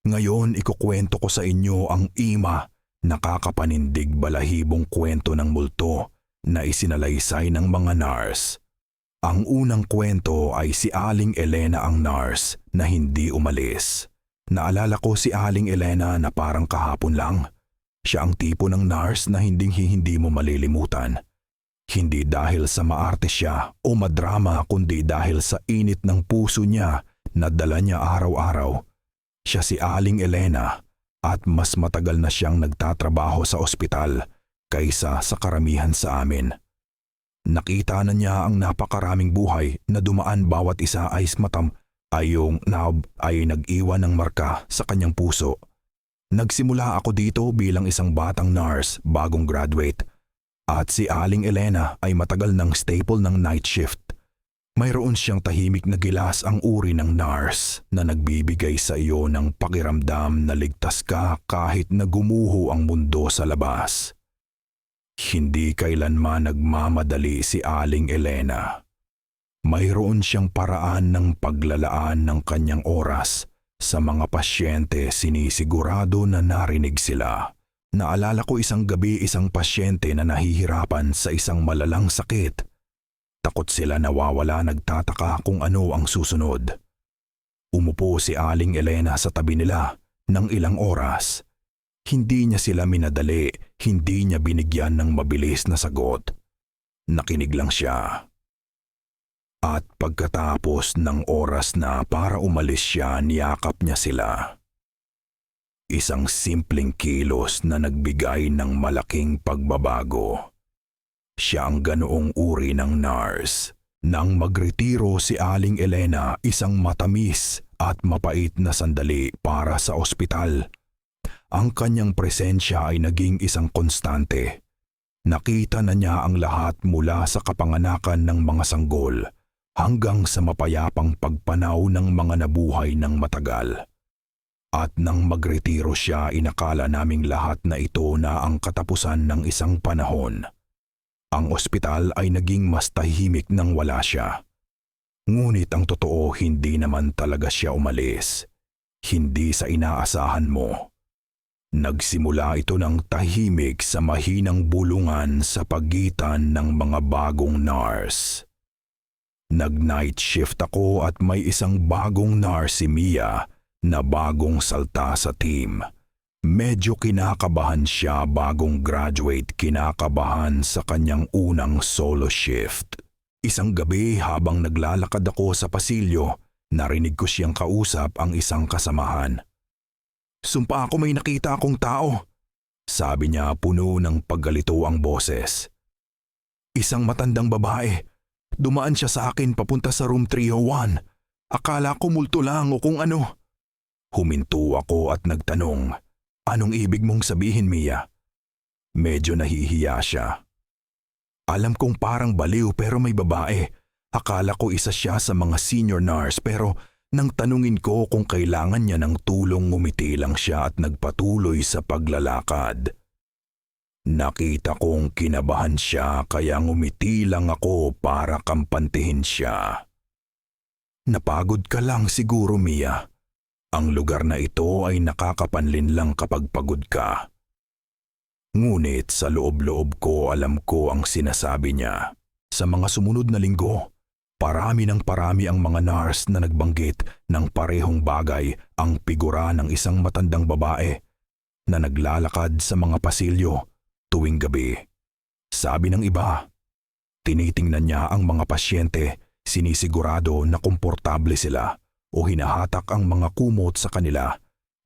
Ngayon ikukwento ko sa inyo ang nakakapanindig balahibong kwento ng multo na isinalaysay ng mga nurse. Ang unang kwento ay si Aling Elena ang nurse na hindi umalis. Naalala ko si Aling Elena na parang kahapon lang. Siya ang tipo ng nurse na hindi mo malilimutan. Hindi dahil sa maarte siya o madrama kundi dahil sa init ng puso niya na dala niya araw-araw. Siya si Aling Elena at mas matagal na siyang nagtatrabaho sa ospital kaysa sa karamihan sa amin. Nakita na niya ang napakaraming buhay na dumaan bawat isa ay nag-iwan ng marka sa kanyang puso. Nagsimula ako dito bilang isang batang nurse bagong graduate at si Aling Elena ay matagal ng staple ng night shift. Mayroon siyang tahimik na gilas ang uri ng nurse na nagbibigay sa iyo ng pakiramdam na ligtas ka kahit na gumuho ang mundo sa labas. Hindi kailanman nagmamadali si Aling Elena. Mayroon siyang paraan ng paglalaan ng kanyang oras sa mga pasyente, sinisigurado na narinig sila. Naalala ko isang gabi isang pasyente na nahihirapan sa isang malalang sakit. Takot sila nawawala, nagtataka kung ano ang susunod. Umupo si Aling Elena sa tabi nila ng ilang oras. Hindi niya sila minadali, hindi niya binigyan ng mabilis na sagot. Nakinig lang siya. At pagkatapos ng oras na para umalis siya, niyakap niya sila. Isang simpleng kilos na nagbigay ng malaking pagbabago. Siya ang ganoong uri ng nurse. Nang magretiro si Aling Elena, isang matamis at mapait na sandali para sa ospital. Ang kanyang presensya ay naging isang konstante. Nakita na niya ang lahat mula sa kapanganakan ng mga sanggol hanggang sa mapayapang pagpanaw ng mga nabuhay ng matagal. At nang magretiro siya, inakala naming lahat na ito na ang katapusan ng isang panahon. Ang ospital ay naging mas tahimik nang wala siya. Ngunit ang totoo, hindi naman talaga siya umalis. Hindi sa inaasahan mo. Nagsimula ito ng tahimik sa mahinang bulungan sa pagitan ng mga bagong nurse. Nag-night shift ako at may isang bagong nurse, si Mia, na bagong salta sa team. Medyo kinakabahan siya, bagong graduate, kinakabahan sa kanyang unang solo shift. Isang gabi habang naglalakad ako sa pasilyo, narinig ko siyang kausap ang isang kasamahan. "Sumpa ako, may nakita akong tao," sabi niya, puno ng paggalito ang boses. "Isang matandang babae. Dumaan siya sa akin papunta sa room 301. Akala ko multo lang o kung ano." Huminto ako at nagtanong, "Anong ibig mong sabihin, Mia?" Medyo nahihiya siya. "Alam kong parang baliw pero may babae. Akala ko isa siya sa mga senior nurse pero nang tanungin ko kung kailangan niya ng tulong, ngumiti lang siya at nagpatuloy sa paglalakad. Nakita kong kinabahan siya kaya ngumiti lang ako para kampantihin siya. Napagod ka lang siguro, Mia. Ang lugar na ito ay nakakapanlin lang kapag pagod ka. Ngunit sa loob-loob ko alam ko ang sinasabi niya. Sa mga sumunod na linggo, parami ang mga nurse na nagbanggit ng parehong bagay, ang figura ng isang matandang babae na naglalakad sa mga pasilyo tuwing gabi. Sabi ng iba, tinitingnan niya ang mga pasyente, sinisigurado na komportable sila o hinahatak ang mga kumot sa kanila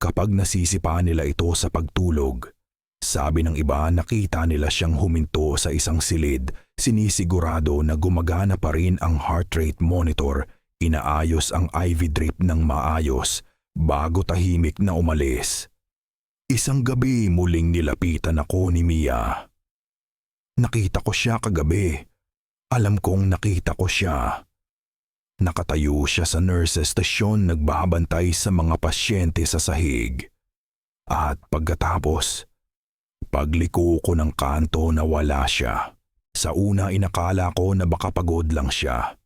kapag nasisipa nila ito sa pagtulog. Sabi ng iba, nakita nila siyang huminto sa isang silid, sinisigurado na gumagana pa rin ang heart rate monitor, inaayos ang IV drip ng maayos bago tahimik na umalis. Isang gabi muling nilapitan ako ni Mia. Nakita ko siya kagabi. Alam kong nakita ko siya. Nakatayo siya sa nurses station, nagbabantay sa mga pasyente sa sahig. At pagkatapos, pagliko ko ng kanto na wala siya. Sa una inakala ko na baka pagod lang siya.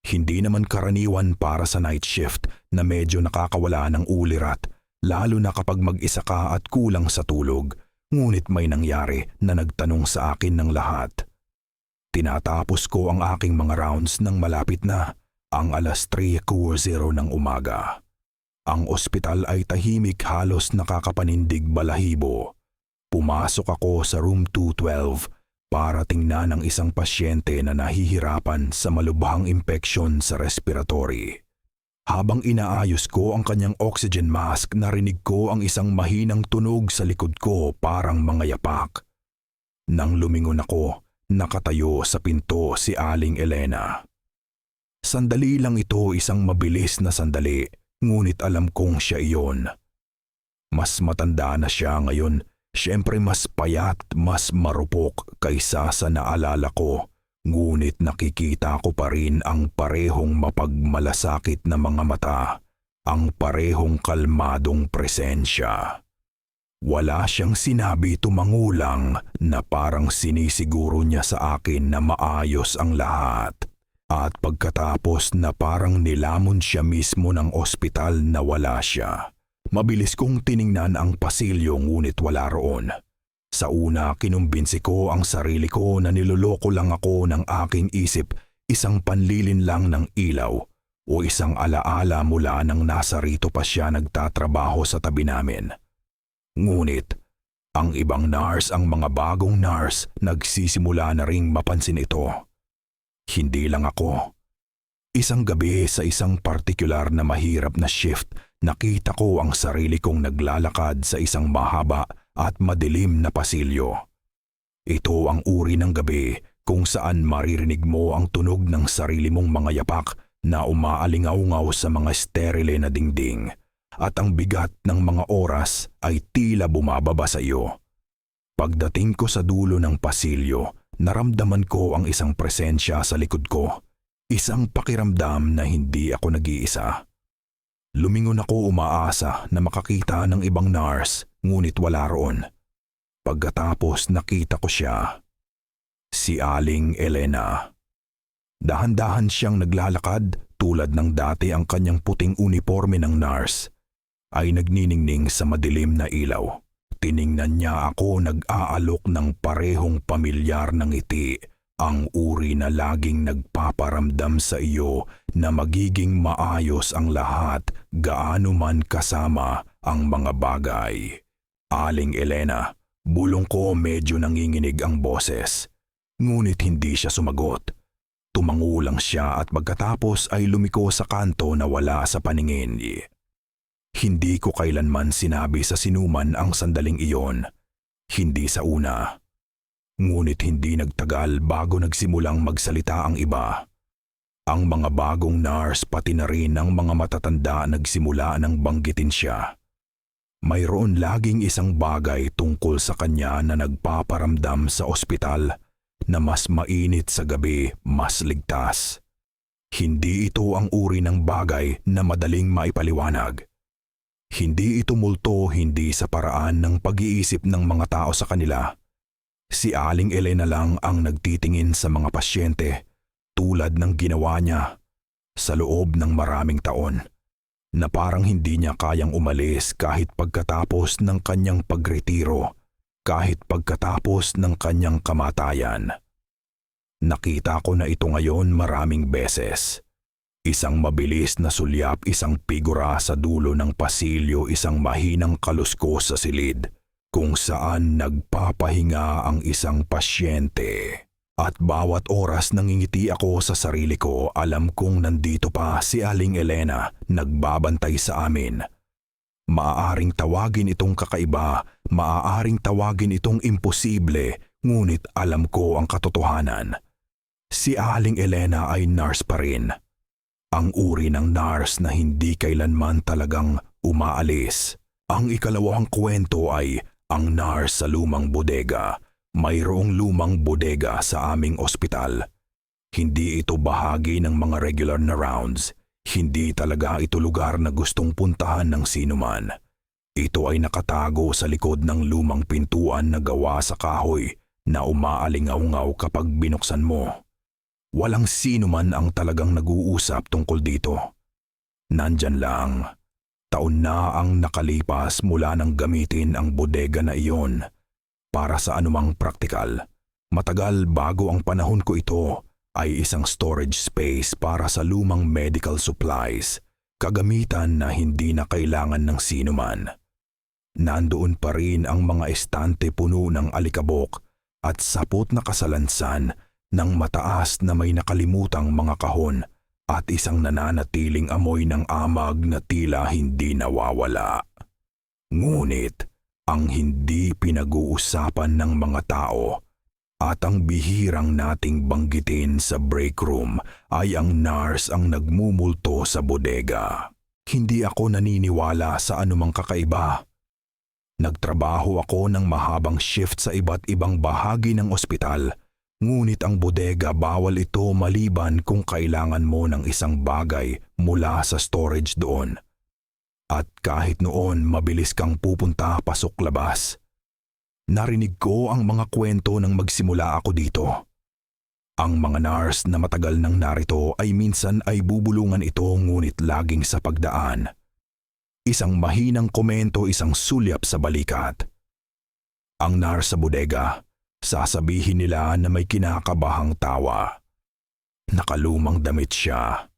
Hindi naman karaniwan para sa night shift na medyo nakakawala ng ulirat lalo na kapag mag-isa ka at kulang sa tulog. Ngunit may nangyari na nagtanong sa akin ng lahat. Tinatapos ko ang aking mga rounds nang malapit na ang 3:00 ng umaga. Ang ospital ay tahimik, halos nakakapanindig balahibo. Pumasok ako sa room 212 para tingnan ang isang pasyente na nahihirapan sa malubhang impeksyon sa respiratory. Habang inaayos ko ang kanyang oxygen mask, narinig ko ang isang mahinang tunog sa likod ko, parang mga yapak. Nang lumingon ako, nakatayo sa pinto si Aling Elena. Sandali lang ito, isang mabilis na sandali, ngunit alam kong siya iyon. Mas matanda na siya ngayon, siyempre mas payat, mas marupok kaysa sa naalala ko. Ngunit nakikita ko pa rin ang parehong mapagmalasakit na mga mata, ang parehong kalmadong presensya. Wala siyang sinabi, tumangulang na parang sinisiguro niya sa akin na maayos ang lahat. At pagkatapos na parang nilamon siya mismo ng ospital na wala siya. Mabilis kong tiningnan ang pasilyo ngunit wala roon. Sa una, kinumbinsi ko ang sarili ko na niloloko lang ako ng aking isip, isang panlilin lang ng ilaw o isang alaala mula nang nasa rito pa siya nagtatrabaho sa tabi namin. Ngunit, ang ibang nurse, ang mga bagong nurse, nagsisimula na ring mapansin ito. Hindi lang ako. Isang gabi sa isang partikular na mahirap na shift, nakita ko ang sarili kong naglalakad sa isang mahaba at madilim na pasilyo. Ito ang uri ng gabi kung saan maririnig mo ang tunog ng sarili mong mga yapak na umaalingaw-ngaw sa mga sterile na dingding, at ang bigat ng mga oras ay tila bumababa sa iyo. Pagdating ko sa dulo ng pasilyo, naramdaman ko ang isang presensya sa likod ko, isang pakiramdam na hindi ako nag-iisa. Lumingon ako, umaasa na makakita ng ibang nurse, ngunit wala roon. Pagkatapos nakita ko siya. Si Aling Elena. Dahan-dahan siyang naglalakad, tulad ng dati ang kanyang puting uniforme ng nurse ay nagniningning sa madilim na ilaw. Tiningnan niya ako, nag-aalok ng parehong pamilyar na ngiti, ang uri na laging nagpaparamdam sa iyo na magiging maayos ang lahat gaano man kasama ang mga bagay. Aling Elena, bulong ko, medyo nanginginig ang boses. Ngunit hindi siya sumagot. Tumango lang siya at pagkatapos ay lumiko sa kanto na wala sa paningin. Hindi ko kailanman sinabi sa sinuman ang sandaling iyon. Hindi sa una. Ngunit hindi nagtagal bago nagsimulang magsalita ang iba. Ang mga bagong nurse pati na rin ang mga matatanda nagsimula nang banggitin siya. Mayroon laging isang bagay tungkol sa kanya na nagpaparamdam sa ospital na mas mainit sa gabi, mas ligtas. Hindi ito ang uri ng bagay na madaling maipaliwanag. Hindi ito multo, hindi sa paraan ng pag-iisip ng mga tao sa kanila. Si Aling Elena lang ang nagtitingin sa mga pasyente tulad ng ginawa niya sa loob ng maraming taon, na parang hindi niya kayang umalis kahit pagkatapos ng kanyang pagretiro, kahit pagkatapos ng kanyang kamatayan. Nakita ko na ito ngayon maraming beses. Isang mabilis na sulyap, isang figura sa dulo ng pasilyo, isang mahinang kaluskos sa silid, kung saan nagpapahinga ang isang pasyente. At bawat oras nangingiti ako sa sarili ko, alam kong nandito pa si Aling Elena, nagbabantay sa amin. Maaaring tawagin itong kakaiba, maaaring tawagin itong imposible, ngunit alam ko ang katotohanan. Si Aling Elena ay nurse pa rin. Ang uri ng nurse na hindi kailanman talagang umaalis. Ang ikalawang kwento ay ang nurse sa lumang bodega. Mayroong lumang bodega sa aming ospital. Hindi ito bahagi ng mga regular na rounds. Hindi talaga ito lugar na gustong puntahan ng sinuman. Ito ay nakatago sa likod ng lumang pintuan na gawa sa kahoy na umaalingaw-ngaw kapag binuksan mo. Walang sinuman ang talagang nag-uusap tungkol dito. Nandyan lang. Taon na ang nakalipas mula nang gamitin ang bodega na iyon para sa anumang praktikal. Matagal bago ang panahon ko ito ay isang storage space para sa lumang medical supplies, kagamitan na hindi na kailangan ng sinuman. Nandoon pa rin ang mga estante puno ng alikabok at sapot na kasalansan ng mataas na may nakalimutang mga kahon at isang nananatiling amoy ng amag na tila hindi nawawala. Ngunit ang hindi pinag-uusapan ng mga tao at ang bihirang nating banggitin sa break room ay ang nurse ang nagmumulto sa bodega. Hindi ako naniniwala sa anumang kakaiba. Nagtrabaho ako ng mahabang shift sa iba't ibang bahagi ng ospital. Ngunit ang bodega bawal ito maliban kung kailangan mo ng isang bagay mula sa storage doon. At kahit noon mabilis kang pupunta pasok labas. Narinig ko ang mga kwento nang magsimula ako dito. Ang mga nurse na matagal nang narito ay minsan ay bubulungan ito ngunit laging sa pagdaan. Isang mahinang komento, isang sulyap sa balikat. Ang nurse sa bodega, sasabihin nila na may kinakabahang tawa. Nakalumang damit siya.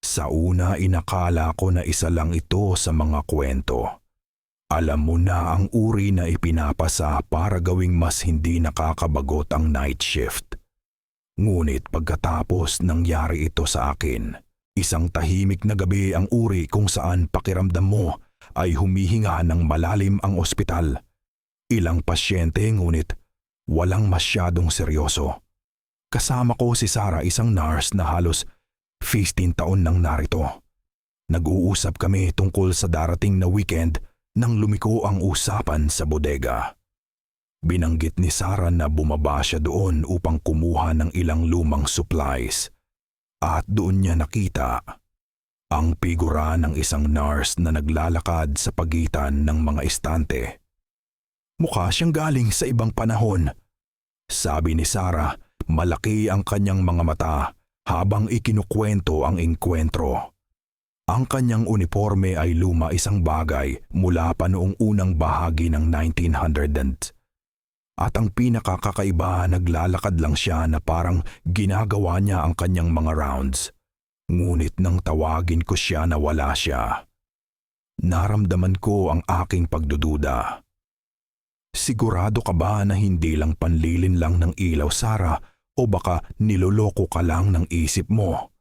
Sa una inakala ko na isa lang ito sa mga kwento. Alam mo na ang uri na ipinapasa para gawing mas hindi nakakabagot ang night shift. Ngunit pagkatapos nangyari ito sa akin, isang tahimik na gabi ang uri kung saan pakiramdam mo ay humihinga ng malalim ang ospital. Ilang pasyente ngunit walang masyadong seryoso. Kasama ko si Sarah, isang nurse na halos 15 taon nang narito. Nag-uusap kami tungkol sa darating na weekend nang lumiko ang usapan sa bodega. Binanggit ni Sarah na bumaba siya doon upang kumuha ng ilang lumang supplies. At doon niya nakita ang figura ng isang nurse na naglalakad sa pagitan ng mga estante. Mukha siyang galing sa ibang panahon. Sabi ni Sarah, malaki ang kanyang mga mata habang ikinukwento ang engkwentro. Ang kanyang uniforme ay luma, isang bagay mula pa noong unang bahagi ng 1900s. At ang pinakakakaiba, naglalakad lang siya na parang ginagawa niya ang kanyang mga rounds. Ngunit nang tawagin ko siya na wala siya. Naramdaman ko ang aking pagdududa. Sigurado ka ba na hindi lang panlilin lang ng ilaw, Sarah, o baka niloloko ka lang ng isip mo?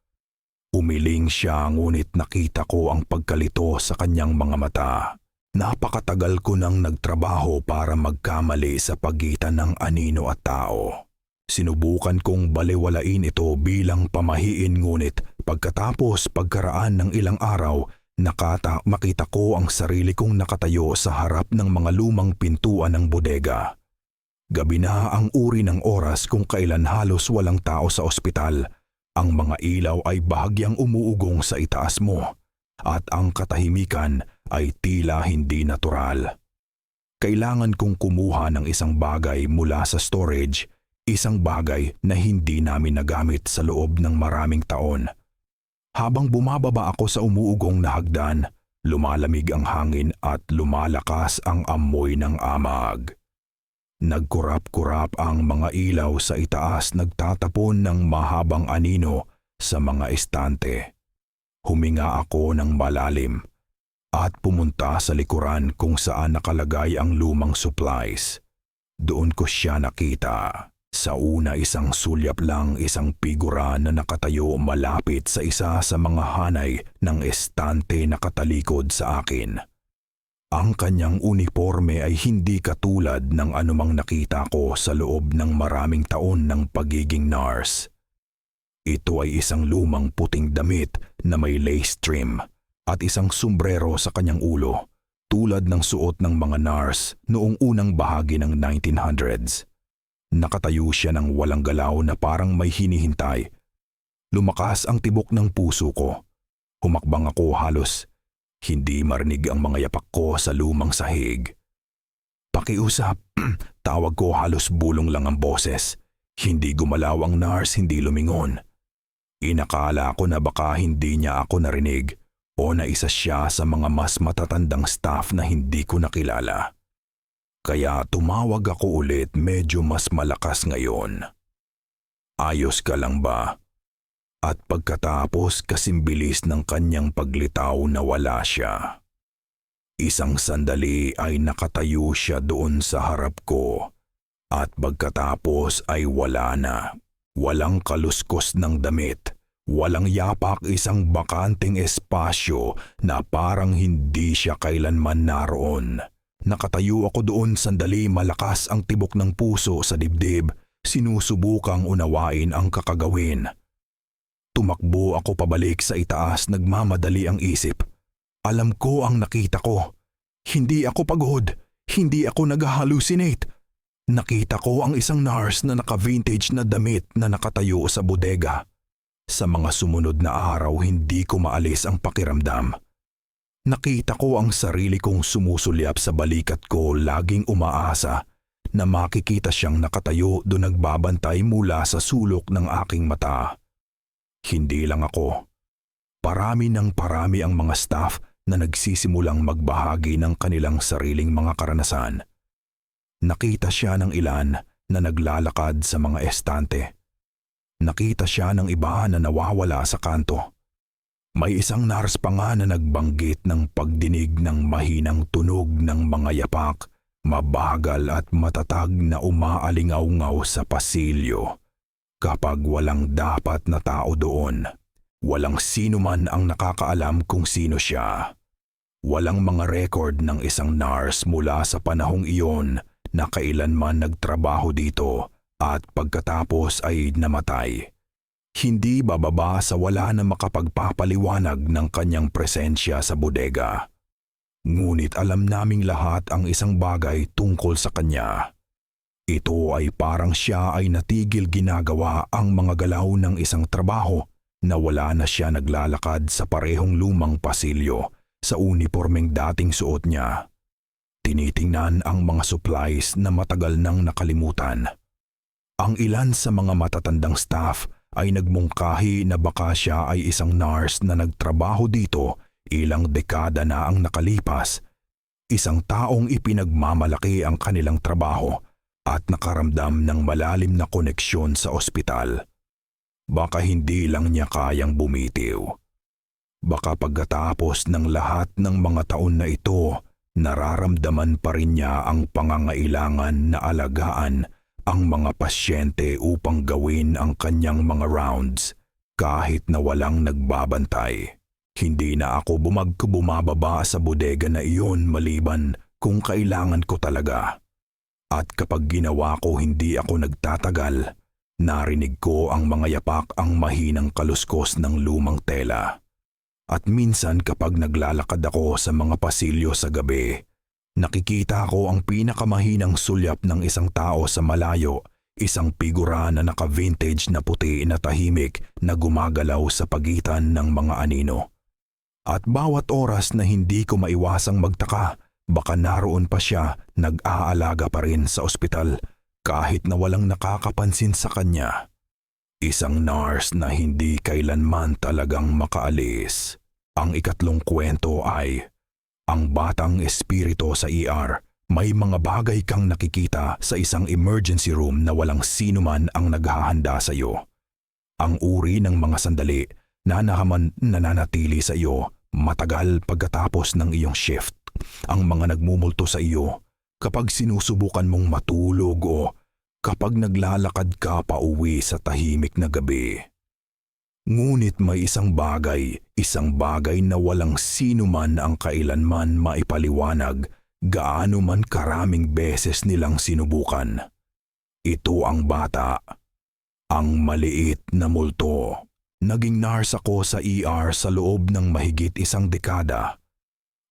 Umiling siya ngunit nakita ko ang pagkalito sa kanyang mga mata. Napakatagal ko nang nagtrabaho para magkamali sa pagitan ng anino at tao. Sinubukan kong balewalain ito bilang pamahiin ngunit pagkaraan ng ilang araw, makita ko ang sarili kong nakatayo sa harap ng mga lumang pintuan ng bodega. Gabi na ang uri ng oras kung kailan halos walang tao sa ospital. Ang mga ilaw ay bahagyang umuugong sa itaas mo at ang katahimikan ay tila hindi natural. Kailangan kong kumuha ng isang bagay mula sa storage, isang bagay na hindi namin nagamit sa loob ng maraming taon. Habang bumababa ako sa umuugong na hagdan, lumalamig ang hangin at lumalakas ang amoy ng amag. Nagkurap-kurap ang mga ilaw sa itaas, nagtatapon ng mahabang anino sa mga estante. Huminga ako ng malalim at pumunta sa likuran kung saan nakalagay ang lumang supplies. Doon ko siya nakita. Sa una, isang sulyap lang, isang figura na nakatayo malapit sa isa sa mga hanay ng estante na katalikod sa akin. Ang kanyang uniforme ay hindi katulad ng anumang nakita ko sa loob ng maraming taon ng pagiging nurse. Ito ay isang lumang puting damit na may lace trim at isang sombrero sa kanyang ulo, tulad ng suot ng mga nurse noong unang bahagi ng 1900s. Nakatayo siya ng walang galaw na parang may hinihintay. Lumakas ang tibok ng puso ko. Humakbang ako, halos hindi marinig ang mga yapak ko sa lumang sahig. Pakiusap, tawag ko, halos bulong lang ang boses. Hindi gumalaw ang nurse, hindi lumingon. Inakala ko na baka hindi niya ako narinig o na isa siya sa mga mas matatandang staff na hindi ko nakilala. Kaya tumawag ako ulit, medyo mas malakas ngayon. Ayos ka lang ba? At pagkatapos kasimbilis ng kanyang paglitaw na wala siya. Isang sandali ay nakatayo siya doon sa harap ko at pagkatapos ay wala na. Walang kaluskos ng damit, walang yapak, isang bakanteng espasyo na parang hindi siya kailanman naroon. Nakatayo ako doon sandali, malakas ang tibok ng puso sa dibdib, sinusubukang unawain ang kakagawin. Tumakbo ako pabalik sa itaas, nagmamadali ang isip. Alam ko ang nakita ko. Hindi ako pagod, hindi ako nag-hallucinate. Nakita ko ang isang nurse na naka-vintage na damit na nakatayo sa bodega. Sa mga sumunod na araw, hindi ko maalis ang pakiramdam. Nakita ko ang sarili kong sumusulyap sa balikat ko, laging umaasa na makikita siyang nakatayo doon nagbabantay mula sa sulok ng aking mata. Hindi lang ako. Parami ng parami ang mga staff na nagsisimulang magbahagi ng kanilang sariling mga karanasan. Nakita siya ng ilan na naglalakad sa mga estante. Nakita siya ng iba na nawawala sa kanto. May isang nurse pa nga na nagbanggit ng pagdinig ng mahinang tunog ng mga yapak, mabagal at matatag na umaalingaw-ngaw sa pasilyo. Kapag walang dapat na tao doon, walang sino man ang nakakaalam kung sino siya. Walang mga record ng isang nurse mula sa panahong iyon na kailanman nagtrabaho dito at pagkatapos ay namatay. Hindi bababa sa wala na makapagpapaliwanag ng kanyang presensya sa bodega. Ngunit alam naming lahat ang isang bagay tungkol sa kanya. Ito ay parang siya ay natigil ginagawa ang mga galaw ng isang trabaho na wala na siya naglalakad sa parehong lumang pasilyo sa unipormeng dating suot niya. Tinitingnan ang mga supplies na matagal nang nakalimutan. Ang ilan sa mga matatandang staff ay nagmungkahi na baka siya ay isang nurse na nagtrabaho dito ilang dekada na ang nakalipas. Isang taong ipinagmamalaki ang kanilang trabaho at nakaramdam ng malalim na koneksyon sa ospital. Baka hindi lang niya kayang bumitiw. Baka pagkatapos ng lahat ng mga taon na ito, nararamdaman pa rin niya ang pangangailangan na alagaan ang mga pasyente upang gawin ang kanyang mga rounds kahit na walang nagbabantay. Hindi na ako bumababa sa bodega na iyon maliban kung kailangan ko talaga. At kapag ginawa ko, hindi ako nagtatagal. Narinig ko ang mga yapak, ang mahinang kaluskos ng lumang tela. At minsan kapag naglalakad ako sa mga pasilyo sa gabi, nakikita ko ang pinakamahinang sulyap ng isang tao sa malayo, isang figura na naka-vintage na puti na tahimik na gumagalaw sa pagitan ng mga anino. At bawat oras na hindi ko maiwasang magtaka, baka naroon pa siya, nag-aalaga pa rin sa ospital kahit na walang nakakapansin sa kanya. Isang nurse na hindi kailanman talagang makaalis. Ang ikatlong kwento ay, ang batang espiritu sa ER. May mga bagay kang nakikita sa isang emergency room na walang sino man ang naghahanda sa iyo. Ang uri ng mga sandali na nananatili sa iyo matagal pagkatapos ng iyong shift. Ang mga nagmumulto sa iyo kapag sinusubukan mong matulog o kapag naglalakad ka pa uwi sa tahimik na gabi. Ngunit may isang bagay na walang sino man ang kailanman maipaliwanag gaano man karaming beses nilang sinubukan. Ito ang bata, ang maliit na multo. Naging nurse ako sa ER sa loob ng mahigit isang dekada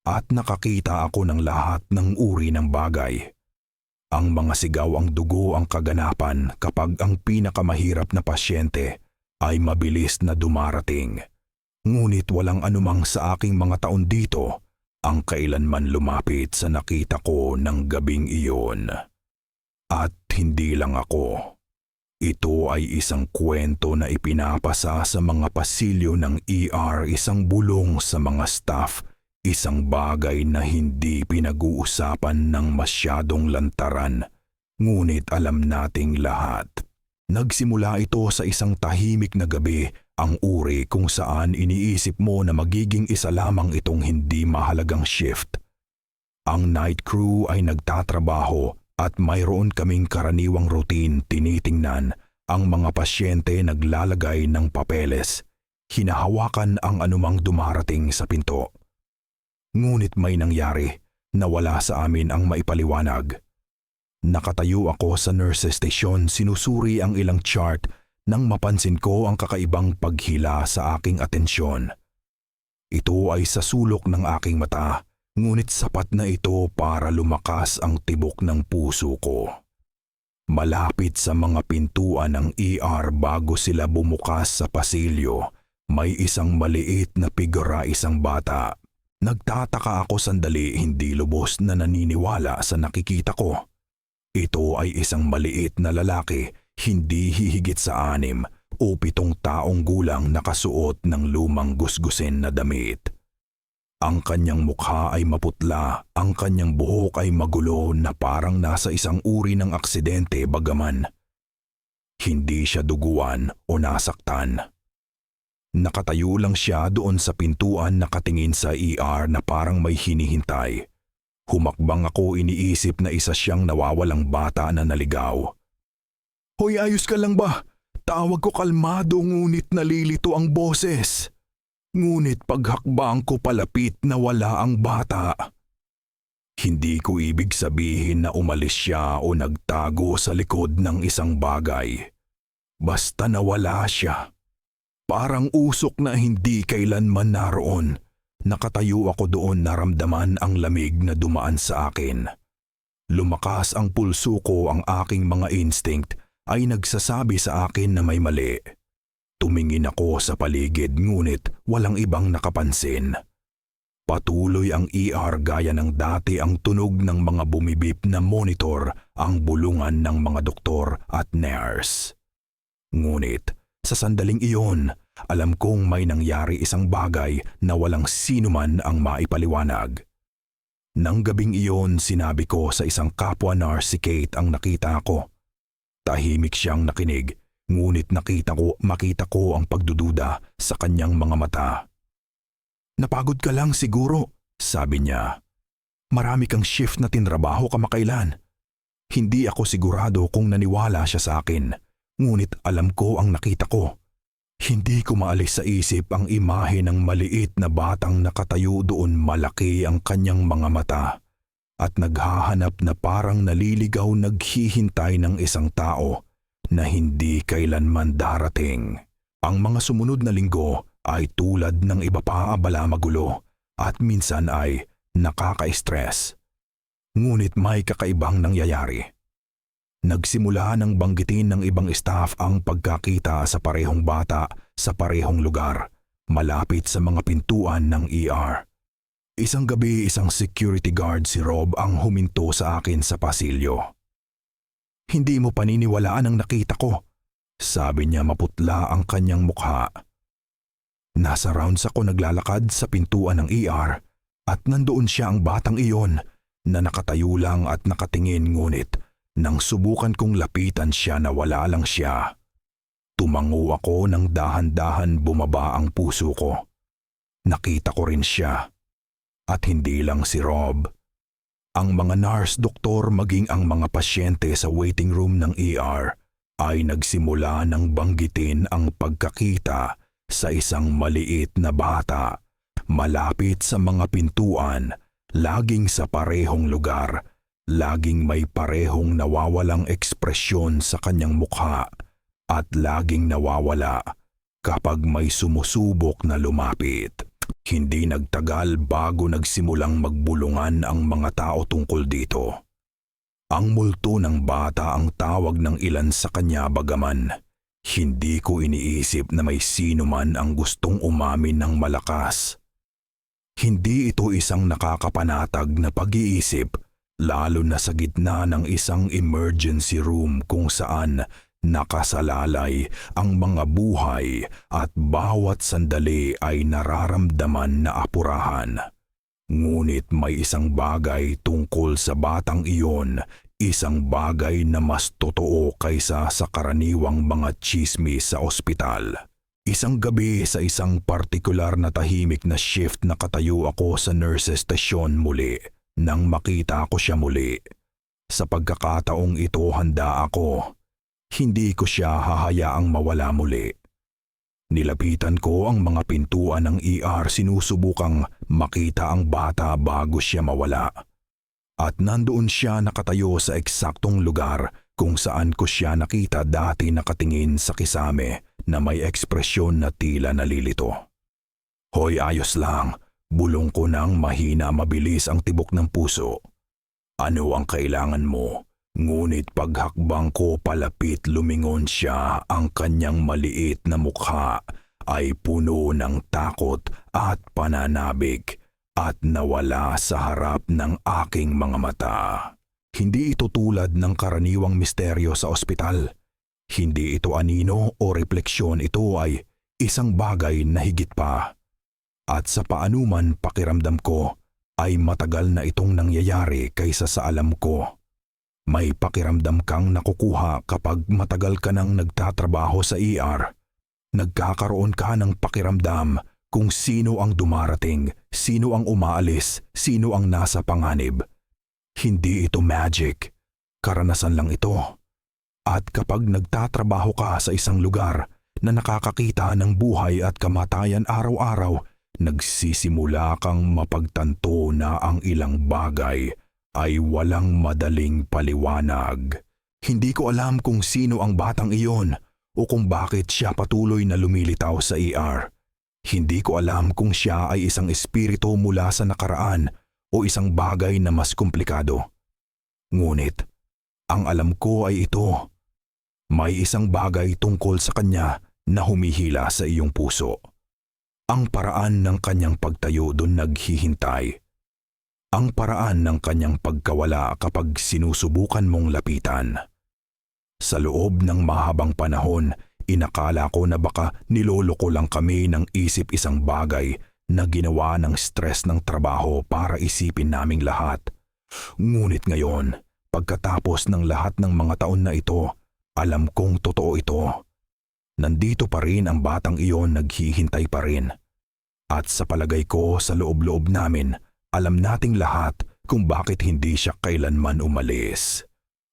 at nakakita ako ng lahat ng uri ng bagay. Ang mga sigaw, ang dugo, ang kaganapan kapag ang pinakamahirap na pasyente ay mabilis na dumarating. Ngunit walang anumang sa aking mga taon dito ang kailanman lumapit sa nakita ko ng gabing iyon. At hindi lang ako. Ito ay isang kwento na ipinapasa sa mga pasilyo ng ER, isang bulong sa mga staff, isang bagay na hindi pinag-uusapan ng masyadong lantaran. Ngunit alam nating lahat. Nagsimula ito sa isang tahimik na gabi, ang uri kung saan iniisip mo na magiging isa lamang itong hindi mahalagang shift. Ang night crew ay nagtatrabaho at mayroon kaming karaniwang routine. Tinitingnan ang mga pasyente, naglalagay ng papeles, hinahawakan ang anumang dumarating sa pinto. Ngunit may nangyari na wala sa amin ang maipaliwanag. Nakatayo ako sa nurses station, sinusuri ang ilang chart nang mapansin ko ang kakaibang paghila sa aking atensyon. Ito ay sa sulok ng aking mata, ngunit sapat na ito para lumakas ang tibok ng puso ko. Malapit sa mga pintuan ng ER bago sila bumukas sa pasilyo, may isang maliit na figura, isang bata. Nagtataka ako sandali, hindi lubos na naniniwala sa nakikita ko. Ito ay isang maliit na lalaki, hindi hihigit sa 6 o 7 taong gulang, nakasuot ng lumang gusgusin na damit. Ang kanyang mukha ay maputla, ang kanyang buhok ay magulo na parang nasa isang uri ng aksidente, bagaman hindi siya duguan o nasaktan. Nakatayo lang siya doon sa pintuan, nakatingin sa ER na parang may hinihintay. Humakbang ako, iniisip na isa siyang nawawalang bata na naligaw. "Hoy, ayos ka lang ba?" Tawag ko kalmado, ngunit nalilito ang boses. Ngunit paghakbang ko palapit, nawala ang bata. Hindi ko ibig sabihin na umalis siya o nagtago sa likod ng isang bagay. Basta nawala siya. Parang usok na hindi kailanman naroon. Nakatayo ako doon, naramdaman ang lamig na dumaan sa akin. Lumakas ang pulso ko, ang aking mga instinct ay nagsasabi sa akin na may mali. Tumingin ako sa paligid, ngunit walang ibang nakapansin. Patuloy ang ER gaya ng dati, ang tunog ng mga bumibip na monitor, ang bulungan ng mga doktor at nurse. Ngunit sa sandaling iyon, alam kong may nangyari, isang bagay na walang sinuman ang maipaliwanag. Nang gabing iyon, sinabi ko sa isang kapwa nurse, si Kate, ang nakita ko. Tahimik siyang nakinig, ngunit makita ko ang pagdududa sa kanyang mga mata. "Napagod ka lang siguro," sabi niya. "Marami kang shift na tinrabaho kamakailan." Hindi ako sigurado kung naniwala siya sa akin, ngunit alam ko ang nakita ko. Hindi ko maalis sa isip ang imahe ng maliit na batang nakatayo doon, malaki ang kanyang mga mata at naghahanap na parang naliligaw, naghihintay ng isang tao na hindi kailanman darating. Ang mga sumunod na linggo ay tulad ng iba pa, abala, magulo at minsan ay nakaka-stress. Ngunit may kakaibang nangyayari. Nagsimula ng banggitin ng ibang staff ang pagkakita sa parehong bata sa parehong lugar, malapit sa mga pintuan ng ER. Isang gabi, isang security guard, si Rob, ang huminto sa akin sa pasilyo. "Hindi mo paniniwalaan ang nakita ko," sabi niya, maputla ang kanyang mukha. Nasa rounds ako, naglalakad sa pintuan ng ER at nandoon siya, ang batang iyon na nakatayo lang at nakatingin, ngunit nang subukan kong lapitan siya, nawala lang siya. Tumango ako, nang dahan-dahan bumaba ang puso ko. Nakita ko rin siya. At hindi lang si Rob. Ang mga nurse, doktor, maging ang mga pasyente sa waiting room ng ER ay nagsimula ng banggitin ang pagkakita sa isang maliit na bata malapit sa mga pintuan, laging sa parehong lugar. Laging may parehong nawawalang ekspresyon sa kanyang mukha at laging nawawala kapag may sumusubok na lumapit. Hindi nagtagal bago nagsimulang magbulungan ang mga tao tungkol dito. Ang multo ng bata ang tawag ng ilan sa kanya, bagaman hindi ko iniisip na may sino man ang gustong umamin ng malakas. Hindi ito isang nakakapanatag na pag-iisip, lalo na sa gitna ng isang emergency room kung saan Nakasalalay ang mga buhay at bawat sandali ay nararamdaman na apurahan. Ngunit may isang bagay tungkol sa batang iyon, isang bagay na mas totoo kaysa sa karaniwang mga tsismis sa ospital. Isang gabi sa isang partikular na tahimik na shift nakatayo ako sa nurses station muli nang makita ko siya muli. Sa pagkakataong ito handa ako. Hindi ko siya hahayaang mawala muli. Nilapitan ko ang mga pintuan ng ER sinusubukang makita ang bata bago siya mawala. At nandoon siya nakatayo sa eksaktong lugar kung saan ko siya nakita dati nakatingin sa kisame na may ekspresyon na tila nalilito. Hoy, ayos lang, bulong ko nang mahina mabilis ang tibok ng puso. Ano ang kailangan mo? Ngunit paghakbang ko palapit lumingon siya, ang kanyang maliit na mukha ay puno ng takot at pananabik at nawala sa harap ng aking mga mata. Hindi ito tulad ng karaniwang misteryo sa ospital. Hindi ito anino o refleksyon, ito ay isang bagay na higit pa. At sa paanuman pakiramdam ko ay matagal na itong nangyayari kaysa sa alam ko. May pakiramdam kang nakukuha kapag matagal ka nang nagtatrabaho sa ER. Nagkakaroon ka ng pakiramdam kung sino ang dumarating, sino ang umaalis, sino ang nasa panganib. Hindi ito magic. Karanasan lang ito. At kapag nagtatrabaho ka sa isang lugar na nakakakita ng buhay at kamatayan araw-araw, nagsisimula kang mapagtanto na ang ilang bagay ay walang madaling paliwanag. Hindi ko alam kung sino ang batang iyon o kung bakit siya patuloy na lumilitaw sa ER. Hindi ko alam kung siya ay isang espiritu mula sa nakaraan o isang bagay na mas komplikado. Ngunit, ang alam ko ay ito. May isang bagay tungkol sa kanya na humihila sa iyong puso. Ang paraan ng kanyang pagtayo doon naghihintay. Ang paraan ng kanyang pagkawala kapag sinusubukan mong lapitan. Sa loob ng mahabang panahon, inakala ko na baka niloloko lang kami ng isip isang bagay na ginawa ng stress ng trabaho para isipin naming lahat. Ngunit ngayon, pagkatapos ng lahat ng mga taon na ito, alam kong totoo ito. Nandito pa rin ang batang iyon, naghihintay pa rin. At sa palagay ko sa loob-loob namin, alam nating lahat kung bakit hindi siya kailanman umalis.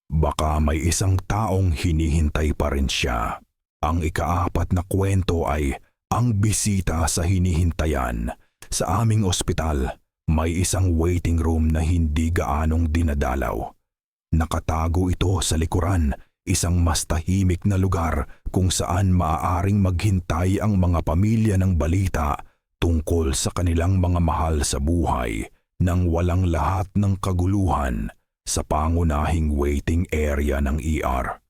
Baka may isang taong hinihintay pa rin siya. Ang ikaapat na kwento ay ang bisita sa hinihintayan. Sa aming ospital, may isang waiting room na hindi gaanong dinadalaw. Nakatago ito sa likuran, isang mas tahimik na lugar kung saan maaaring maghintay ang mga pamilya ng balita tungkol sa kanilang mga mahal sa buhay nang walang lahat ng kaguluhan sa pangunahing waiting area ng ER.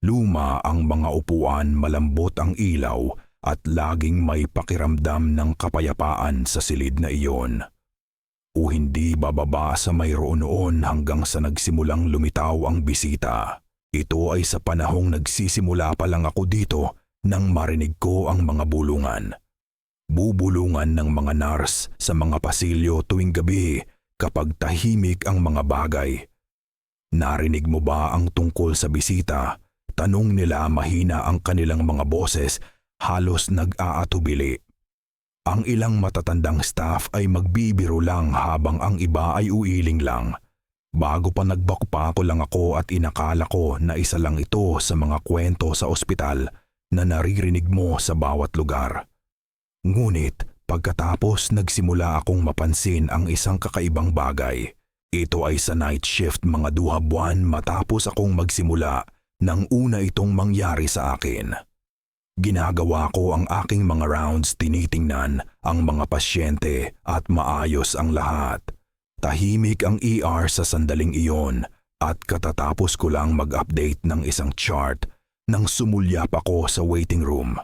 Luma ang mga upuan, malambot ang ilaw at laging may pakiramdam ng kapayapaan sa silid na iyon. O hindi bababa sa mayroon noon hanggang sa nagsimulang lumitaw ang bisita. Ito ay sa panahong nagsisimula pa lang ako dito nang marinig ko ang mga bulungan. Bubulungan ng mga nurse sa mga pasilyo tuwing gabi kapag tahimik ang mga bagay. Narinig mo ba ang tungkol sa bisita? Tanong nila, mahina ang kanilang mga boses, halos nag-aatubili. Ang ilang matatandang staff ay magbibiro lang habang ang iba ay uiling lang. Bago pa nagbakpa ko lang ako at inakala ko na isa lang ito sa mga kwento sa ospital na naririnig mo sa bawat lugar. Ngunit pagkatapos nagsimula akong mapansin ang isang kakaibang bagay. Ito ay sa night shift mga 2 buwan matapos akong magsimula nang una itong mangyari sa akin. Ginagawa ko ang aking mga rounds, tinitingnan ang mga pasyente at maayos ang lahat. Tahimik ang ER sa sandaling iyon at katatapos ko lang mag-update ng isang chart nang sumulyap ako sa waiting room.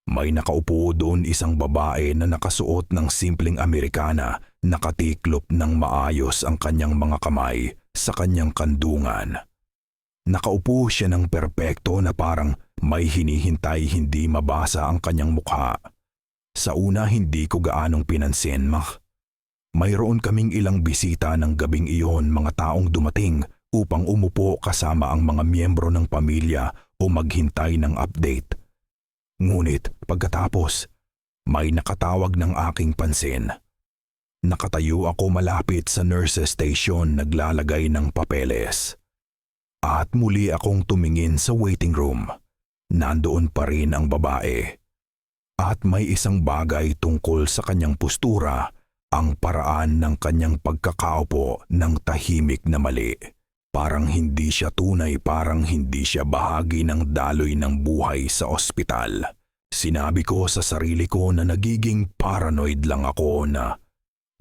May nakaupo doon isang babae na nakasuot ng simpleng Amerikana, nakatiklop ng maayos ang kanyang mga kamay sa kanyang kandungan. Nakaupo siya ng perpekto na parang may hinihintay, hindi mabasa ang kanyang mukha. Sa una hindi ko gaanong pinansin, mayroon kaming ilang bisita ng gabing iyon, mga taong dumating upang umupo kasama ang mga miyembro ng pamilya o maghintay ng update. Ngunit pagkatapos, may nakatawag ng aking pansin. Nakatayo ako malapit sa nurses station, naglalagay ng papeles. At muli akong tumingin sa waiting room. Nandoon pa rin ang babae. At may isang bagay tungkol sa kanyang postura, ang paraan ng kanyang pagkakaupo ng tahimik na mali. Parang hindi siya tunay, parang hindi siya bahagi ng daloy ng buhay sa ospital. Sinabi ko sa sarili ko na nagiging paranoid lang ako, na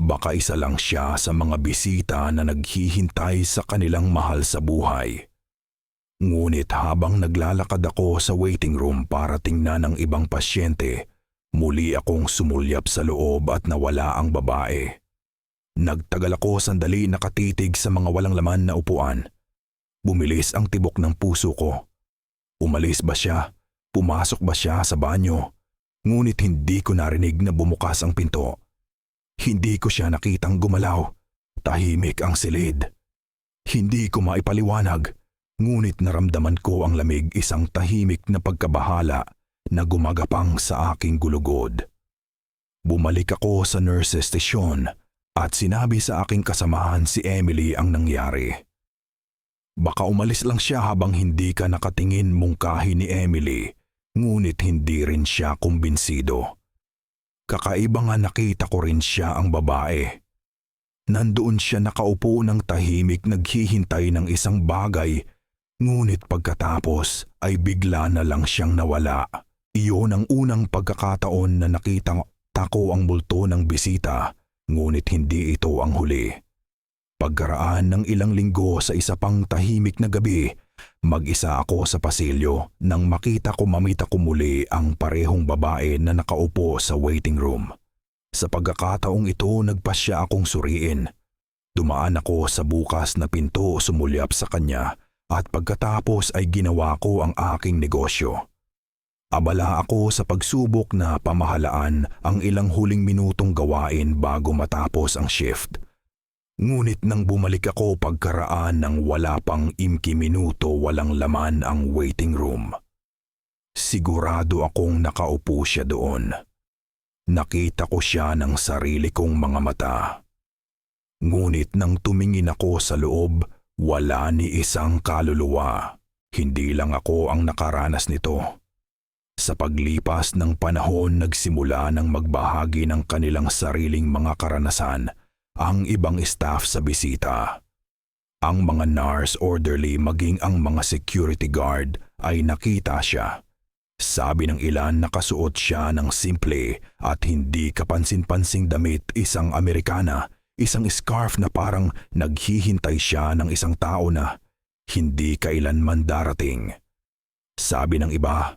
baka isa lang siya sa mga bisita na naghihintay sa kanilang mahal sa buhay. Ngunit habang naglalakad ako sa waiting room para tingnan ang ibang pasyente, muli akong sumulyap sa loob at nawala ang babae. Nagtagal ako sandali nakatitig sa mga walang laman na upuan. Bumilis ang tibok ng puso ko. Umalis ba siya? Pumasok ba siya sa banyo? Ngunit hindi ko narinig na bumukas ang pinto. Hindi ko siya nakitang gumalaw. Tahimik ang silid. Hindi ko maipaliwanag. Ngunit naramdaman ko ang lamig, isang tahimik na pagkabahala na gumagapang sa aking gulugod. Bumalik ako sa nurses station at sinabi sa aking kasamahan, si Emily, ang nangyari. Baka umalis lang siya habang hindi ka nakatingin, mungkahi ni Emily, ngunit hindi rin siya kumbinsido. Kakaiba nga, nakita ko rin siya ang babae. Nandoon siya nakaupo ng tahimik, naghihintay ng isang bagay. Ngunit pagkatapos ay bigla na lang siyang nawala. Iyon ang unang pagkakataon na nakita ko ang multo ng bisita, ngunit hindi ito ang huli. Pagkaraan ng ilang linggo sa isa pang tahimik na gabi, mag-isa ako sa pasilyo nang mamita ko muli ang parehong babae na nakaupo sa waiting room. Sa pagkakataong ito, nagpasya akong suriin. Dumaan ako sa bukas na pinto, sumulyap sa kanya. At pagkatapos ay ginawa ko ang aking negosyo. Abala ako sa pagsubok na pamahalaan ang ilang huling minutong gawain bago matapos ang shift. Ngunit nang bumalik ako pagkaraan ng wala pang 5 minuto, walang laman ang waiting room. Sigurado akong nakaupo siya doon. Nakita ko siya ng sarili kong mga mata. Ngunit nang tumingin ako sa loob, wala ni isang kaluluwa. Hindi lang ako ang nakaranas nito. Sa paglipas ng panahon, nagsimula ng magbahagi ng kanilang sariling mga karanasan ang ibang staff sa bisita. Ang mga nurse, orderly, maging ang mga security guard ay nakita siya. Sabi ng ilan, nakasuot siya ng simple at hindi kapansin-pansing damit, isang Amerikana, isang scarf na parang naghihintay siya ng isang tao na hindi kailanman darating. Sabi ng iba,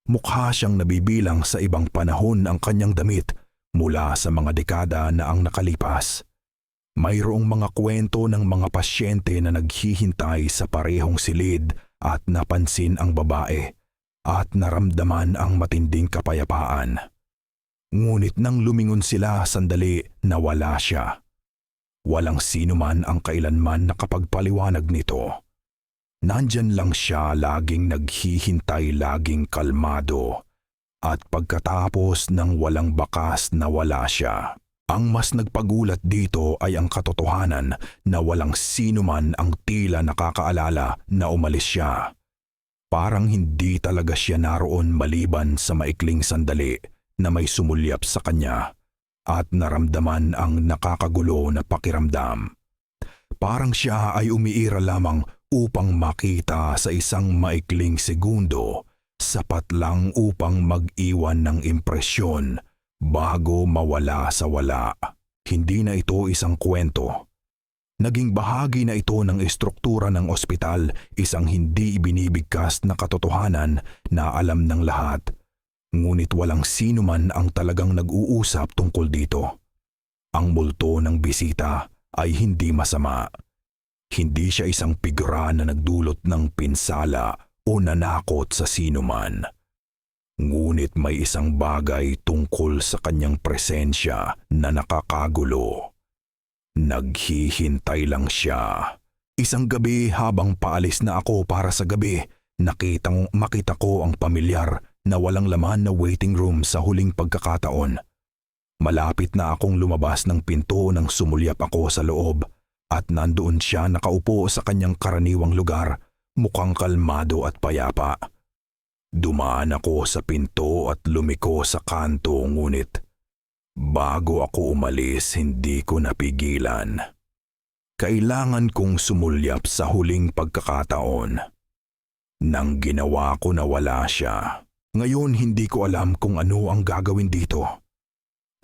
mukha siyang nabibilang sa ibang panahon ang kanyang damit mula sa mga dekada na ang nakalipas. Mayroong mga kwento ng mga pasyente na naghihintay sa parehong silid at napansin ang babae at naramdaman ang matinding kapayapaan. Ngunit nang lumingon sila sandali, nawala siya. Walang sino man ang kailanman nakapagpaliwanag nito. Nandyan lang siya, laging naghihintay, laging kalmado. At pagkatapos ng walang bakas, nawala siya. Ang mas nagpagulat dito ay ang katotohanan na walang sino man ang tila nakakaalala na umalis siya. Parang hindi talaga siya naroon maliban sa maikling sandali na may sumulyap sa kanya. At naramdaman ang nakakagulo na pakiramdam. Parang siya ay umiira lamang upang makita sa isang maikling segundo, sapat lang upang mag-iwan ng impresyon bago mawala sa wala. Hindi na ito isang kwento. Naging bahagi na ito ng estruktura ng ospital, isang hindi ibinibigkas na katotohanan na alam ng lahat. Ngunit walang sino man ang talagang nag-uusap tungkol dito. Ang multo ng bisita ay hindi masama. Hindi siya isang figura na nagdulot ng pinsala o nanakot sa sinuman. Ngunit may isang bagay tungkol sa kanyang presensya na nakakagulo. Naghihintay lang siya. Isang gabi habang paalis na ako para sa gabi, makita ko ang pamilyar na walang laman na waiting room sa huling pagkakataon. Malapit na akong lumabas ng pinto nang sumulyap ako sa loob at nandoon siya nakaupo sa kanyang karaniwang lugar, mukhang kalmado at payapa. Dumaan ako sa pinto at lumiko sa kanto, ngunit bago ako umalis hindi ko napigilan. Kailangan kong sumulyap sa huling pagkakataon. Nang ginawa ko na wala siya. Ngayon hindi ko alam kung ano ang gagawin dito.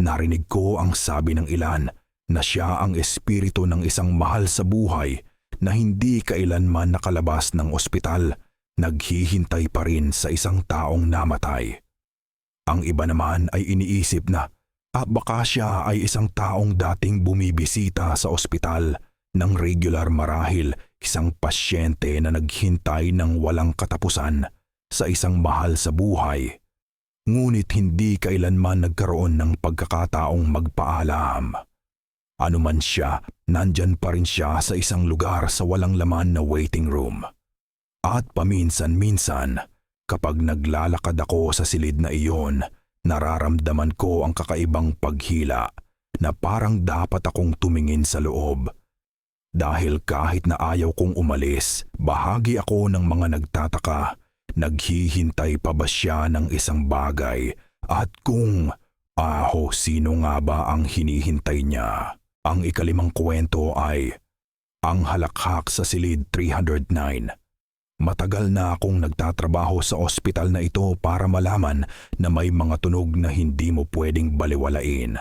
Narinig ko ang sabi ng ilan na siya ang espiritu ng isang mahal sa buhay na hindi kailanman nakalabas ng ospital, naghihintay pa rin sa isang taong namatay. Ang iba naman ay iniisip na baka siya ay isang taong dating bumibisita sa ospital ng regular, marahil isang pasyente na naghintay ng walang katapusan sa isang mahal sa buhay. Ngunit hindi kailanman nagkaroon ng pagkakataong magpaalam. Ano man siya, nandyan pa rin siya sa isang lugar sa walang laman na waiting room. At paminsan-minsan, kapag naglalakad ako sa silid na iyon, nararamdaman ko ang kakaibang paghila na parang dapat akong tumingin sa loob. Dahil kahit na ayaw kong umalis, bahagi ako ng mga nagtataka. Naghihintay pa ba siya ng isang bagay at kung sino nga ba ang hinihintay niya? Ang ikalimang kwento ay ang halakhak sa silid 309. Matagal na akong nagtatrabaho sa ospital na ito para malaman na may mga tunog na hindi mo pwedeng baliwalain.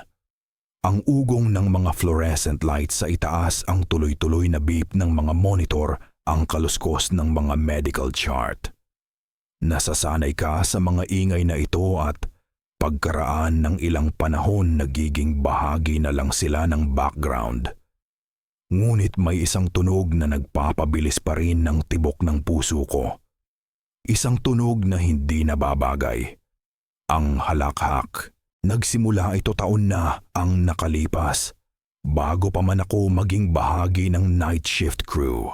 Ang ugong ng mga fluorescent lights sa itaas, ang tuloy-tuloy na beep ng mga monitor, ang kaluskos ng mga medical chart. Nasasanay ka sa mga ingay na ito at pagkaraan ng ilang panahon nagiging bahagi na lang sila ng background. Ngunit may isang tunog na nagpapabilis pa rin ng tibok ng puso ko. Isang tunog na hindi nababagay. Ang halakhak. Nagsimula ito taon na ang nakalipas, bago pa man ako maging bahagi ng night shift crew.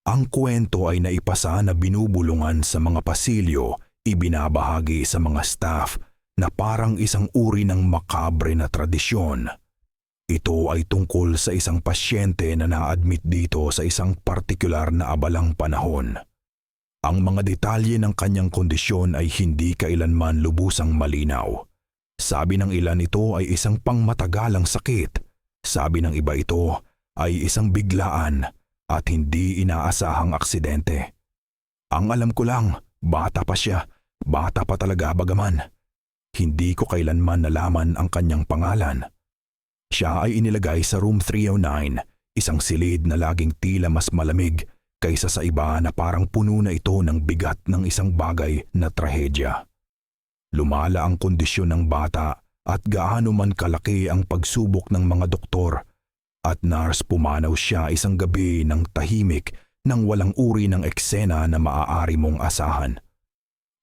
Ang kwento ay naipasa na binubulungan sa mga pasilyo, ibinabahagi sa mga staff na parang isang uri ng makabre na tradisyon. Ito ay tungkol sa isang pasyente na na-admit dito sa isang partikular na abalang panahon. Ang mga detalye ng kanyang kondisyon ay hindi kailanman lubusang malinaw. Sabi ng ilan ito ay isang pangmatagalang sakit. Sabi ng iba ito ay isang biglaan at hindi inaasahang aksidente. Ang alam ko lang, bata pa siya, bata pa talaga bagaman. Hindi ko kailanman nalaman ang kanyang pangalan. Siya ay inilagay sa room 309, isang silid na laging tila mas malamig kaysa sa iba na parang puno na ito ng bigat ng isang bagay na trahedya. Lumala ang kondisyon ng bata at gaano man kalaki ang pagsubok ng mga doktor. At nurse, pumanaw siya isang gabi ng tahimik nang walang uri ng eksena na maaari mong asahan.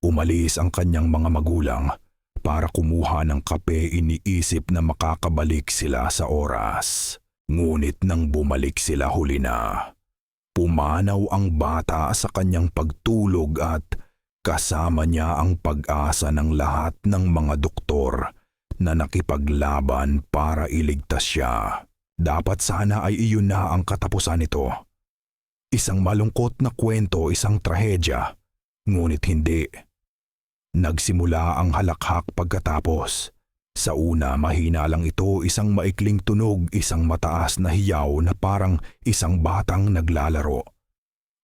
Umalis ang kanyang mga magulang para kumuha ng kape, iniisip na makakabalik sila sa oras. Ngunit nang bumalik sila, huli na. Pumanaw ang bata sa kanyang pagtulog at kasama niya ang pag-asa ng lahat ng mga doktor na nakipaglaban para iligtas siya. Dapat sana ay iyon na ang katapusan nito. Isang malungkot na kwento, isang trahedya. Ngunit hindi. Nagsimula ang halakhak pagkatapos. Sa una, mahina lang ito, isang maikling tunog, isang mataas na hiyaw na parang isang batang naglalaro.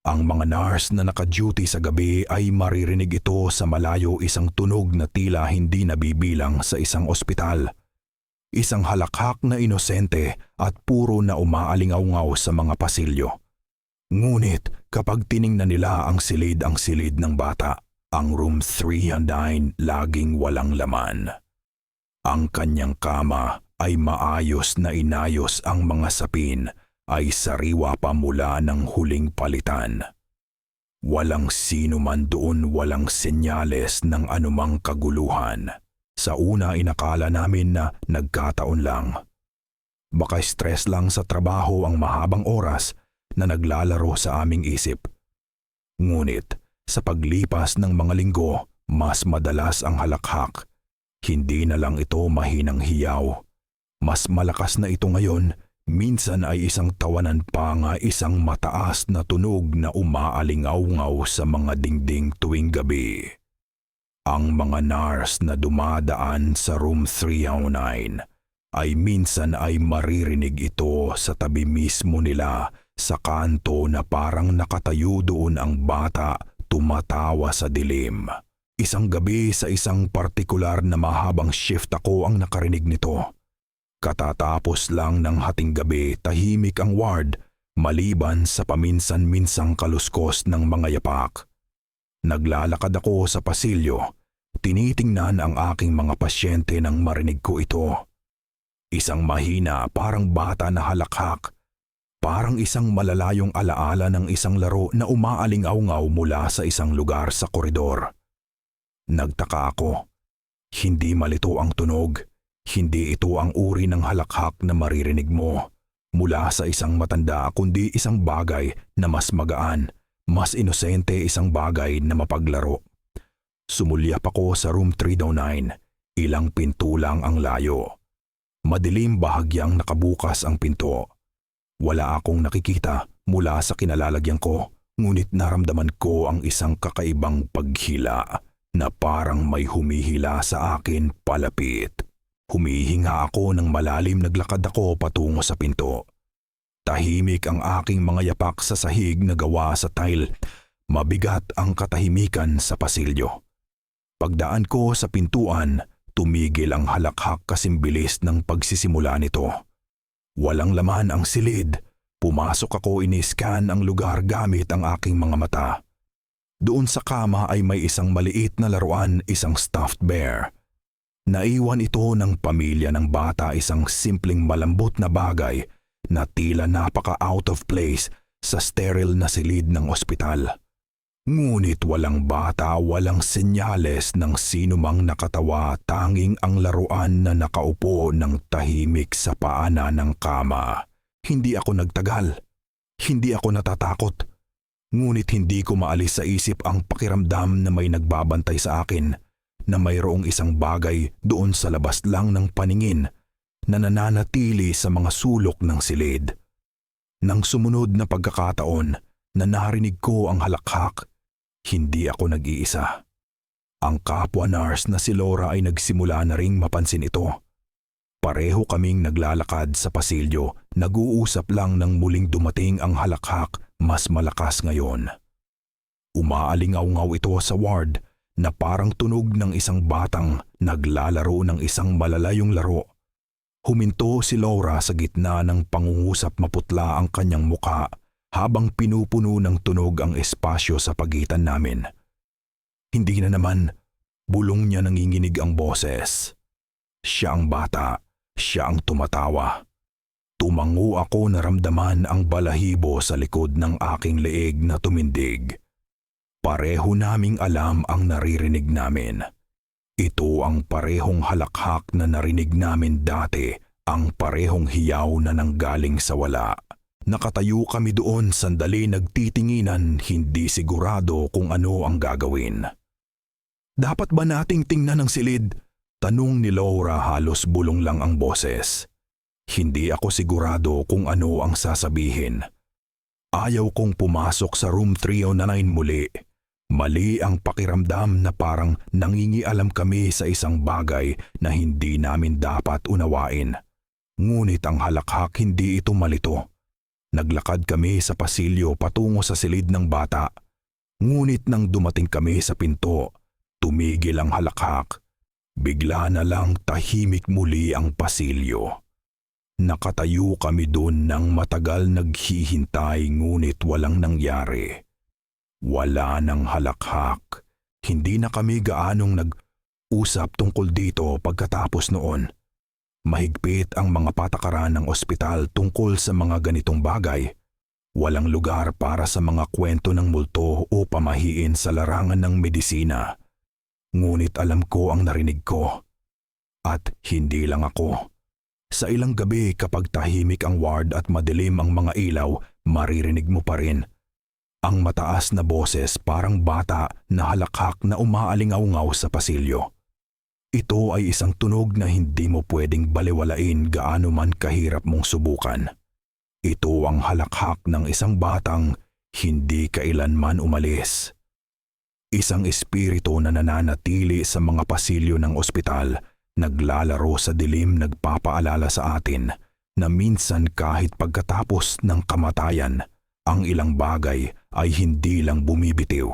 Ang mga nurse na naka-duty sa gabi ay maririnig ito sa malayo, isang tunog na tila hindi nabibilang sa isang ospital. Isang halakhak na inosente at puro na umaalingaw-ngaw sa mga pasilyo. Ngunit kapag tiningnan nila ang silid ng bata, ang room 309 laging walang laman. Ang kanyang kama ay maayos na inayos, ang mga sapin ay sariwa pa mula ng huling palitan. Walang sino man doon, walang senyales ng anumang kaguluhan. Sa una inakala namin na nagkataon lang. Baka stress lang sa trabaho ang mahabang oras na naglalaro sa aming isip. Ngunit sa paglipas ng mga linggo, mas madalas ang halakhak. Hindi na lang ito mahinang hiyaw. Mas malakas na ito ngayon. Minsan ay isang tawanan pa nga, isang mataas na tunog na umaalingaw-ngaw sa mga dingding tuwing gabi. Ang mga nurse na dumadaan sa room 309 ay minsan ay maririnig ito sa tabi mismo nila sa kanto na parang nakatayo doon ang bata tumatawa sa dilim. Isang gabi sa isang partikular na mahabang shift ako ang nakarinig nito. Katatapos lang ng hating gabi, tahimik ang ward maliban sa paminsan-minsang kaluskos ng mga yapak. Naglalakad ako sa pasilyo, tinitingnan ang aking mga pasyente nang marinig ko ito. Isang mahina, parang bata na halakhak, parang isang malalayong alaala ng isang laro na umaalingaw-ngaw mula sa isang lugar sa koridor. Nagtaka ako. Hindi malito ang tunog. Hindi ito ang uri ng halakhak na maririnig mo mula sa isang matanda, kundi isang bagay na mas magaan, mas inosente, isang bagay na mapaglaro. Sumulyap ako sa room 309, ilang pinto lang ang layo. Madilim, bahagyang nakabukas ang pinto. Wala akong nakikita mula sa kinalalagyan ko, ngunit naramdaman ko ang isang kakaibang paghila na parang may humihila sa akin palapit. Humihinga ako ng malalim, naglakad ako patungo sa pinto. Tahimik ang aking mga yapak sa sahig na gawa sa tile. Mabigat ang katahimikan sa pasilyo. Pagdaan ko sa pintuan, tumigil ang halakhak kasimbilis ng pagsisimula nito. Walang laman ang silid. Pumasok ako, iniskan ang lugar gamit ang aking mga mata. Doon sa kama ay may isang maliit na laruan, isang stuffed bear. Naiwan ito ng pamilya ng bata, isang simpleng malambot na bagay na tila napaka out of place sa sterile na silid ng ospital. Ngunit walang bata, walang senyales ng sinumang nakatawa, tanging ang laruan na nakaupo ng tahimik sa paanan ng kama. Hindi ako nagtagal. Hindi ako natatakot. Ngunit hindi ko maalis sa isip ang pakiramdam na may nagbabantay sa akin, na mayroong isang bagay doon sa labas lang ng paningin na nananatili sa mga sulok ng silid. Nang sumunod na pagkakataon na narinig ko ang halakhak, hindi ako nag-iisa. Ang kapwa nurse na si Laura ay nagsimula na ring mapansin ito. Pareho kaming naglalakad sa pasilyo, nag-uusap lang nang muling dumating ang halakhak, mas malakas ngayon. Umaalingaw-ngaw ito sa ward na parang tunog ng isang batang naglalaro ng isang malalayong laro. Huminto si Laura sa gitna ng pangungusap, maputla ang kanyang muka habang pinupuno ng tunog ang espasyo sa pagitan namin. Hindi na naman, bulong niya, nanginginig ang boses. Siya ang bata, siya ang tumatawa. Tumango ako, naramdaman ang balahibo sa likod ng aking leeg na tumindig. Pareho naming alam ang naririnig namin. Ito ang parehong halakhak na narinig namin dati, ang parehong hiyaw na nanggaling sa wala. Nakatayo kami doon, sandali nagtitinginan, hindi sigurado kung ano ang gagawin. Dapat ba nating tingnan ang silid? Tanong ni Laura, halos bulong lang ang boses. Hindi ako sigurado kung ano ang sasabihin. Ayaw kong pumasok sa room 309 muli. Mali ang pakiramdam na parang nangingialam kami sa isang bagay na hindi namin dapat unawain. Ngunit ang halakhak, hindi ito malito. Naglakad kami sa pasilyo patungo sa silid ng bata. Ngunit nang dumating kami sa pinto, tumigil ang halakhak. Bigla na lang tahimik muli ang pasilyo. Nakatayo kami doon ng matagal, naghihintay, ngunit walang nangyari. Wala nang halakhak. Hindi na kami gaanong nag-usap tungkol dito pagkatapos noon. Mahigpit ang mga patakaran ng ospital tungkol sa mga ganitong bagay. Walang lugar para sa mga kwento ng multo o pamahiin sa larangan ng medisina. Ngunit alam ko ang narinig ko. At hindi lang ako. Sa ilang gabi kapag tahimik ang ward at madilim ang mga ilaw, maririnig mo pa rin ang mataas na boses parang bata na halakhak na umaalingaw-ngaw sa pasilyo. Ito ay isang tunog na hindi mo pwedeng baliwalain gaano man kahirap mong subukan. Ito ang halakhak ng isang batang hindi kailanman umalis. Isang espiritu na nananatili sa mga pasilyo ng ospital, naglalaro sa dilim, nagpapaalala sa atin na minsan kahit pagkatapos ng kamatayan, ang ilang bagay ay hindi lang bumibitiw.